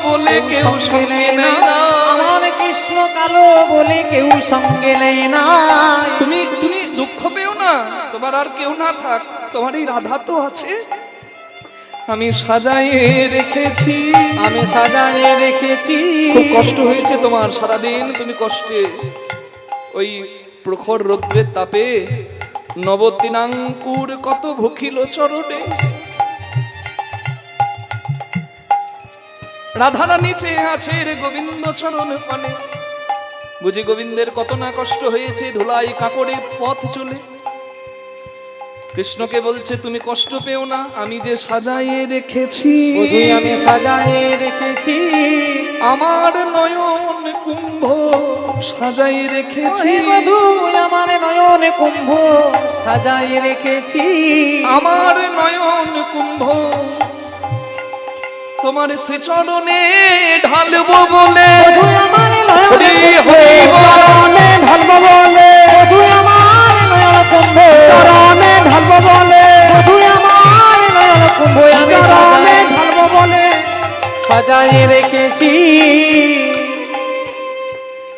বলে কেউ সঙ্গে নেই না। আমার কৃষ্ণ কালো বলে কেউ সঙ্গে নেই না। তুমি দুঃখ পেও না, তোমার আর কেউ না থাক, তোমার এই রাধা তো আছে, আমি সাজায়ে রেখেছি। আমি সাজায়ে রেখেছি। খুব কষ্ট হয়েছে তোমার, সারাদিন তুমি কষ্টে, ওই প্রখর রৌদ্রের তাপে নবদিনাঙ্কুর কত ভুখিল চরণে। রাধারানী চেয়ে আছে রে গোবিন্দ চরণ পানে। বুঝি গোবিন্দের কত না কষ্ট হয়েছে, ধুলাই কাপড়ে পথ চলে। কৃষ্ণকে বলছে, তুমি কষ্ট পেও না, আমি যে সাজায়ে রেখেছি। আমি সাজায়ে রেখেছি। আমার নয়ন কুম্ভ সাজায়ে রেখেছি। বধু আমার নয়ন কুম্ভ সাজায়ে রেখেছি। আমার নয়ন কুম্ভ তোমার শ্রীচরণে ঢালবো বলে। বধু আমার নয়ন চরণে ঢালবো বলে। বধু আমার নয়ন কুম্ভ চরণে ঢালবো বলে। বধু আমার নয়ন কুম্ভ চরণে ঢালবো বলে সাজায়ে রেখেছি।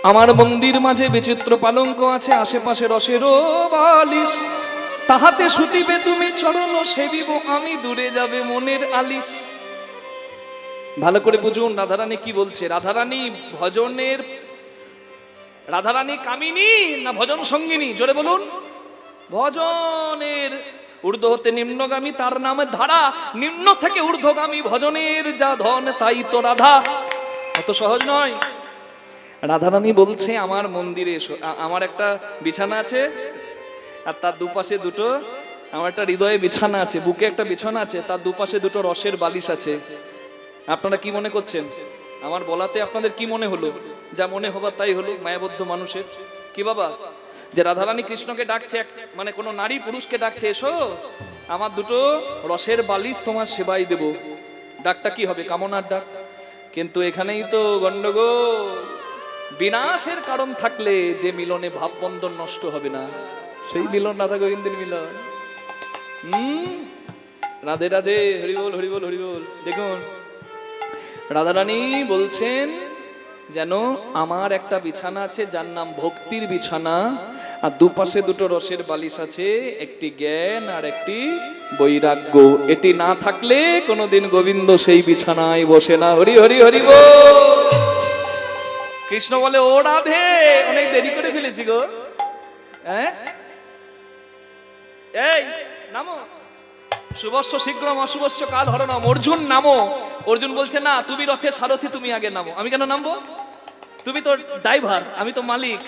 আমার মন্দির মাঝে বিচিত্র পালঙ্ক আছে, আশেপাশে রসেরও বালিশ। তাহাতে শুতিবে তুমি চরণ সেবিব আমি, দূরে যাবে মনের আলিশ। ভালো করে বুঝুন রাধারানী কি বলছে। রাধারানী ভজনের, রাধারানী কামিনী না ভজন সঙ্গিনী? জোরে বলুন। ভজনের ঊর্ধ্ব হতে নিম্নগামী, তার নামে ধারা। নিম্ন থেকে ঊর্ধ্বগামী, ভজনের যা ধন তাই তো রাধা। অত সহজ নয়। রাধারানী বলছে, আমার মন্দিরে এসো। আমার একটা বিছানা আছে, আর তার দুপাশে দুটো, আমার একটা হৃদয়ে বিছানা আছে, বুকে একটা বিছানা আছে, তার দুপাশে দুটো রসের বালিশ আছে। আপনারা কি মনে করছেন? আমার বলাতে আপনাদের কি মনে হলো? যা মনে হবার তাই হলো, মায়াবদ্ধ মানুষের। কি বাবা, যে রাধারানী কৃষ্ণকে ডাকছে, মানে কোনো নারী পুরুষকে ডাকছে, এসো আমার দুটো রসের বালিশ তোমার সেবাই দেব। ডাকটা কি হবে? কামনার ডাক। কিন্তু এখানেই তো গন্ডগোল। বিনাশের কারণ থাকলে যে মিলনে ভাববন্ধন নষ্ট হবে না, সেই মিলন রাধা গোবিন্দের মিলন। রাধে রাধে, হরিবোল হরিবোল হরিবোল। দেখুন রাধারানী বলছেন, যেন আমার একটা বিছানা আছে যার নাম ভক্তির বিছানা, আর দুপাশে দুটো রসের বালিশ আছে, একটি জ্ঞান আর একটি বৈরাগ্য। এটি না থাকলে কোনোদিন গোবিন্দ সেই বিছানায় বসে না। হরি হরি হরি বল। কৃষ্ণ বলে, ও রাধে, অনেক দেরি করে ফেলেছি গো। হ্যাঁ, এই নামো, শুভস্য শীঘ্রম অশুভস্য কাল হরণম। অর্জুন নামো। অর্জুন বলছে না, তুমি রথের সারথি, তুমি আগে নামো। আমি কেন নামবো? তুমি তো ড্রাইভার, আমি তো মালিক।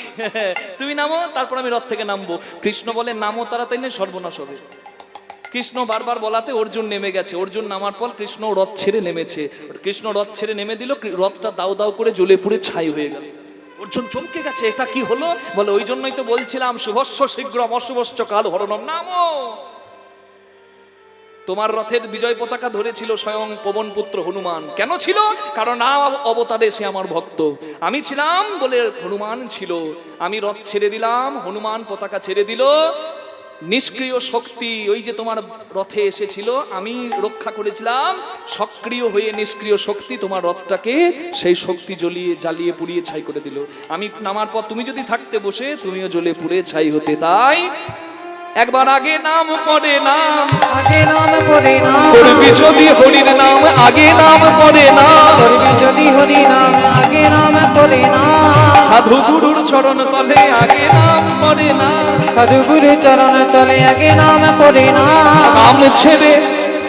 তুমি নামো, তারপর আমি রথ থেকে নামবো। কৃষ্ণ বলে নামো তাড়াতাড়ি, না সর্বনাশ হবে। কৃষ্ণ বারবার বলাতে অর্জুন নেমে গেছে। অর্জুন নামার পর কৃষ্ণ রথ ছেড়ে নেমেছে। কৃষ্ণ রথ ছেড়ে নেমে দিল, রথটা দাউ দাউ করে জ্বলে পুড়ে ছাই হয়ে গেল। অর্জুন চমকে গেছে, এটা কি হলো? বলে ওই জন্যই তো বলছিলাম শুভস্য শীঘ্রম অশুভস্য কাল হরণম। নামো। তোমার রথের বিজয় পতাকা ধরেছিল স্বয়ং পবন পুত্র হনুমান। কেন ছিল? কারণ অবতারে সে আমার ভক্ত। আমি ছিলাম বলে হনুমান ছিল। আমি রথ ছেড়ে দিলাম, হনুমান পতাকা ছেড়ে দিল। নিষ্ক্রিয় শক্তি ওই যে তোমার রথে এসেছিল, আমি রক্ষা করেছিলাম। সক্রিয় হয়ে নিষ্ক্রিয় শক্তি তোমার রথটাকে সেই শক্তি জ্বালিয়ে পুড়িয়ে ছাই করে দিল। আমি নামার পর তুমি যদি থাকতে বসে, তুমিও জ্বলে পুড়ে ছাই হতে। তাই একবার আগে নাম পড়ে নাম, আগে নাম পড়ে নাম, করবি যদি হরির নাম, আগে নাম পড়ে নাম, করবি যদি হরি নাম, আগে নাম পড়ে নাম, সাধু গুরুর চরণ তলে আগে নাম পড়ে নাম, সাধু গুরু চরণ তলে আগে নাম পড়ে নাম,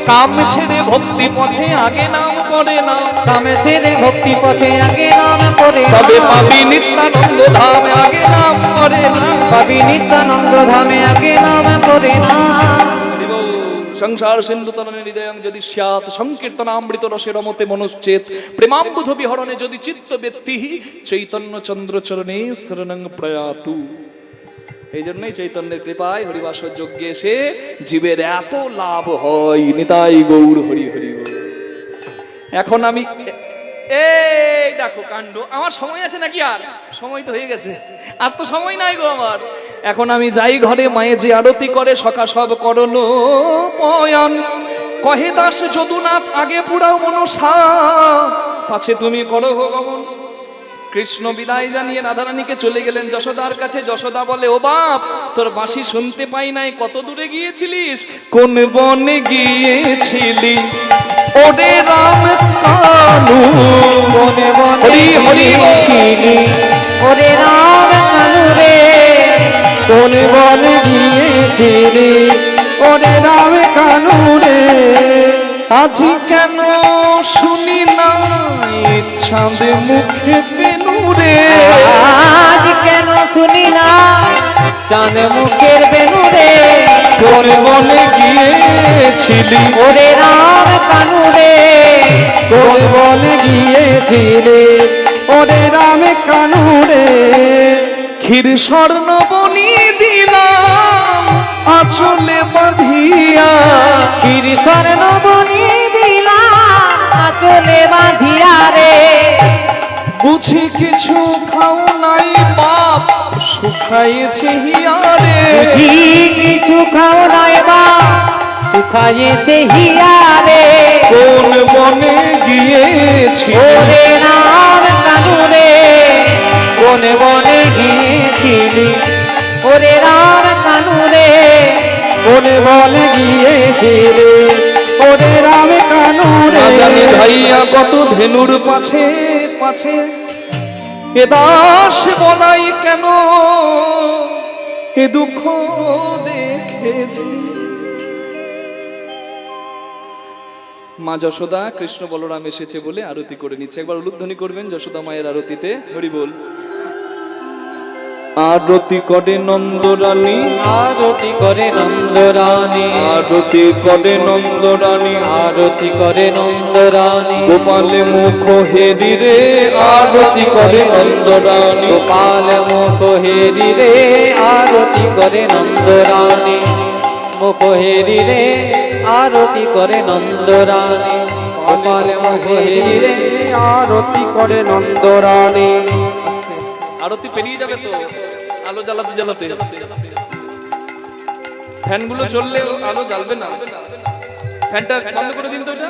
কাম ছেড়ে ভক্তি পথে আগে নাম পড়ে নাম, কামে ছেড়ে ভক্তি পথে আগে নাম পড়ে নাম, তবে পাবি নিত্যানন্দ ধামে আগে নাম পড়ে নাম, পাবি নিত্যানন্দ ধামে আগে নাম পড়ে নাম। সংসার সিন্ধু তরণে হৃদয়ং যদি স্যাৎ সংকীর্তনামৃত রসে রমতে মনশ্চেত প্রেমাম্বুধ বিহরণে যদি চিত্ত ব্যক্তি চৈতন্য চন্দ্র চরণে শরণং প্রয়াতু। এই জন্যই চৈতন্যের কৃপায় হরিবাস যজ্ঞে এসে জীবের এত লাভ হয়। নিতাই গৌর হরি হরি বল। এখন আমি এই দেখো কাণ্ড। আমার সময় আছে নাকি? আর সময় তো হয়ে গেছে, আর তো সময় নাই গো আমার। এখন আমি যাই ঘরে, মায়ে যে আরতি করে সকা সব করলো পয়ন, কহে দাস যদুনাথ আগে পুরাও মনসা, পাছে তুমি করো গমন। কৃষ্ণ বিদায় জানিয়ে রাধারানীকে চলে গেলেন যশোদার কাছে। যশোদা বলে, ও বাপ, তোর বাঁশি শুনতে পাই নাই, কত দূরে গিয়েছিলিস? কোন বনে গিয়েছিলি ওরে রাম কানু, বনে বনে হরি হরি গিয়েছিলি ওরে রাম কানু রে, কোন বনে গিয়েছিলি ওরে রাম কানু রে, আজি কেন শুনি না চাঁদ মুখে বেনু রে, আজ কেন শুনি না চাঁদ মুখের বেনু রে, কোন বনে গিয়েছিলি ওরে রাম কানু রে, কোন বনে গিয়েছিলি ওরে রাম কানু রে, ক্ষীর স্বর্ণ বনি দিলাম আঁচলে বাঁধিয়া, ক্ষীর স্বর্ণ বনি দিলাম আঁচলে বাঁধিয়া রে, বুঝি কিছু খাও নাই বাপ শুকাইছে হিয়ারে, বুঝি কিছু খাও নাই বা শুকাইছে হিয়া রে, কোন বনে গিয়েছি ওরে রাম কানু রে, কোন বনে গিয়েছিলি ওরে রাম কানু রে, কোন বনে গিয়েছিলি ওরে রাম কানু রে, না জানি ভাইয়া কত ধেনুর পাছে পাছে এ দাস বলাই কেন, এ দুঃখ দেখেছি। মা যশোদা কৃষ্ণ বলরাম এসেছে বলে আরতি করে নিচ্ছে। একবার উলুধ্বনি করবেন যশোদা মায়ের আরতিতে, হরি বল। আরতি করে নন্দরানী, আরতি করে নন্দরানী, আরতি করে নন্দরানী, আরতি করে নন্দরানী, গোপালে মুখ হেরি রে, আরতি করে নন্দরানী, গোপাল মুখ হেরি রে, আরতি করে নন্দরানী, মুখ হেরি রে, আরতি করে নন্দরানী, গোপাল মুখ হেরি রে, আরতি করে নন্দরানী। আরতি পেরিয়ে যাবে তো, আলো জ্বালাতে জ্বালাতে ফ্যানগুলো চললে আলো জ্বালবে না। ফ্যানটা বন্ধ করে দিন তো এটা।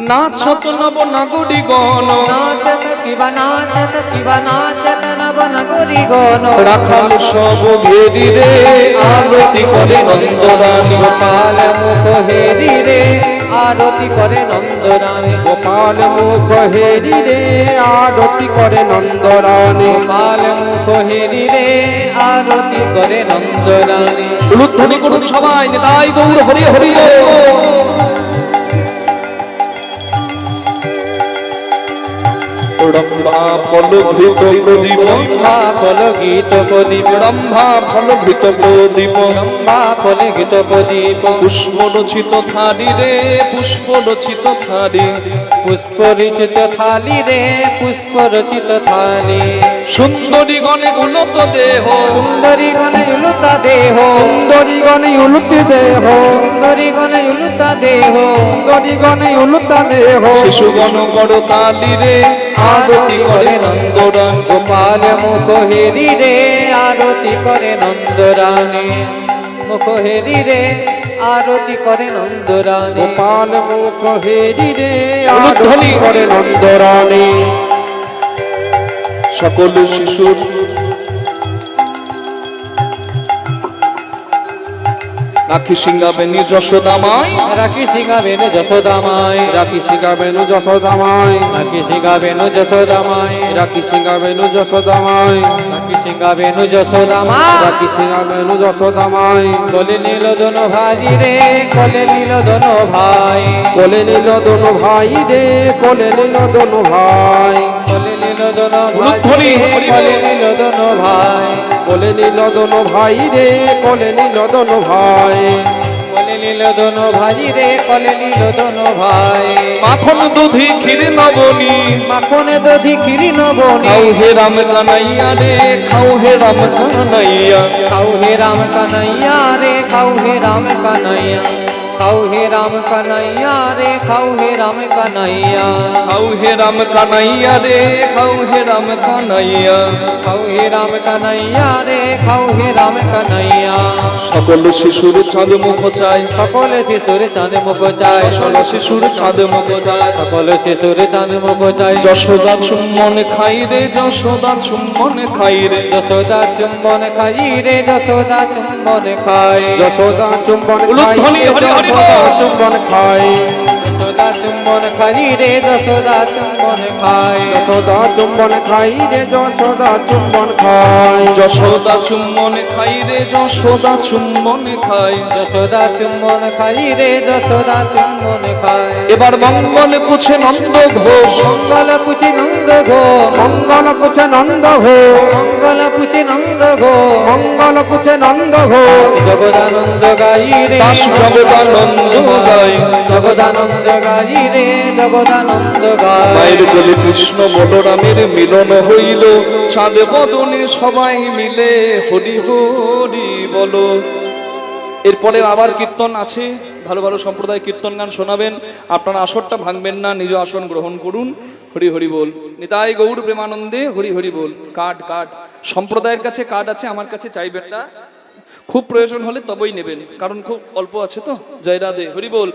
নাচত নব নাগরিগণ, নাচত কিবা নাচত কিবা নাচত নব নাগরি গণ, রাখাল সব ঘেরি রে, আরতি করে নন্দরানী, গোপাল মুখ হেরি রে, আরতি করে নন্দরানী গোপাল মুখ হেরি রে আরতি করে নন্দরানী গোপাল মুখ হেরি রে আরতি করে নন্দরানী উলুধ্বনি করুন সবাই, নিতাই গৌর হরি হরি। ব্রহ্মা ফলভৃত প্রদীপ, ব্রহ্মা ফল গীত প্রদীপ ব্রহ্মা ফলভৃত প্রদীপ, ব্রহ্মা ফল গীত প্রদীপ পুষ্প রচিত থালি রে পুষ্প রচিত থালি, পুষ্প রচিত থালি রে পুষ্প রচিত থালি সুন্দরী গণে উন্নত দেহ, সুন্দরী গণে উলুতা দেহ সুন্দরী গণে উলুতি দেহ সুন্দরী গণে উলুতা দেহ সুন্দরী গণে উলুতা দেহ শিশু গণ বড় তালি রে আরতি করে নন্দরান, গোপাল মুখ হেরি রে আরতি করে নন্দরানী মুখ হেরি রে আরতি করে নন্দরানী গোপাল মুখ হেরি রে উলুধ্বনি। আরতি করে নন্দরানী সকল শিশুর রাখি সিংহাবেনী যশোদামায়, রাখি সিংহাবেন যশোদামায় রাখি শিখাবেনু যশোদামায় রাখি সিংহাবেন যশোদামায় রাখি শিখাবেনু যশোদামায় রাখি সিংহাবেন যশোদামায় রাখি শিখাবেনু যশোদামায় কোলে নীল দোনো ভাই রে কোলে নীল দোনো ভাই কোলে নিল দোনো ভাই রে কোলে নিল দোনো ভাই কোলে নীল দোনো ভাই উলুধ্বনি, রে, হরি কোলে বল। নীল দোনো ভাই কোলে নিল দোনো ভাই রে কোলে নিল দোনো ভাই কোলে নীল দোনো ভাই রে কোলে নীল দোনো ভাই মাখন দুধি ক্ষীর নবনী, মাখন দধি ক্ষীরি নবনী খাও হে রাম কানাইয়া রে খাও হে রাম কানাইয়া, খাও হে রাম কানাইয়া রে খাও হে রাম কানাইয়া খাও হে রাম কানাইয়া রে খাও হে রাম কানাইয়া খাও হে রাম কানাইয়া রে খাও হে রাম কানাইয়া, খাও হে রাম কানাইয়া রে খাও হে রাম কানাইয়া সকল শিশুর চাঁদ মুখ চাই, সকলে শিশুর চাঁদ মুখ চায় সকল শিশুর চাঁদ মুখ চাই, সকল শিশুর চাঁদ মুখ চায় যশোদা চুম্বন খাই রে যশোদা চুম্বন খাই রে, যশোদা চুম্বন খাই রে যশোদা চুম্বন খাই যশোদা চুম্বন খাই উলুধ্বনি, রে হরি হরি যশোদা বল। চুম্বন খাই যশোদা চুম্বন খাই রে যশোদা চুম্বন খাই যশোদা চুম্বন খাই রে যশোদা চুম্বন খাই যশোদা চুম্বন খাই রে যশোদা চুম্বন খাই, যশোদা চুম্বন খাই রে যশোদা চুম্বন খাই এবার মঙ্গল পুছে নন্দ ঘোষ, মঙ্গল পুচি নন্দ ঘো মঙ্গল পুছে নন্দ ঘো মঙ্গল পুচি নন্দ ঘো মঙ্গল পুছে নন্দ ঘো জগদানন্দ গাই রে দাস জগদানন্দ গাই, জগদানন্দ গাই রে জগদানন্দ গাই মায়ের কোলে কৃষ্ণ বলরামের মিলন হইল, চাঁদ বদনে সবাই মিলে হরি হরি বলো। এরপরে আবার কীর্তন আছে, ভালো ভালো সম্প্রদায় কীর্তন গান শোনাবেন। আপনারা আসরটা ভাঙবেন না, নিজ আসন গ্রহণ করুন। হরি হরি বল। নিতাই গৌর প্রেমানন্দে হরি হরি বল। কার্ড কার্ড সম্প্রদায়ের কাছে কার্ড আছে, আমার কাছে চাইবেন না, খুব প্রয়োজন হলে তবেই নেবেন, কারণ খুব অল্প আছে তো। জয় রাধে, হরি বল।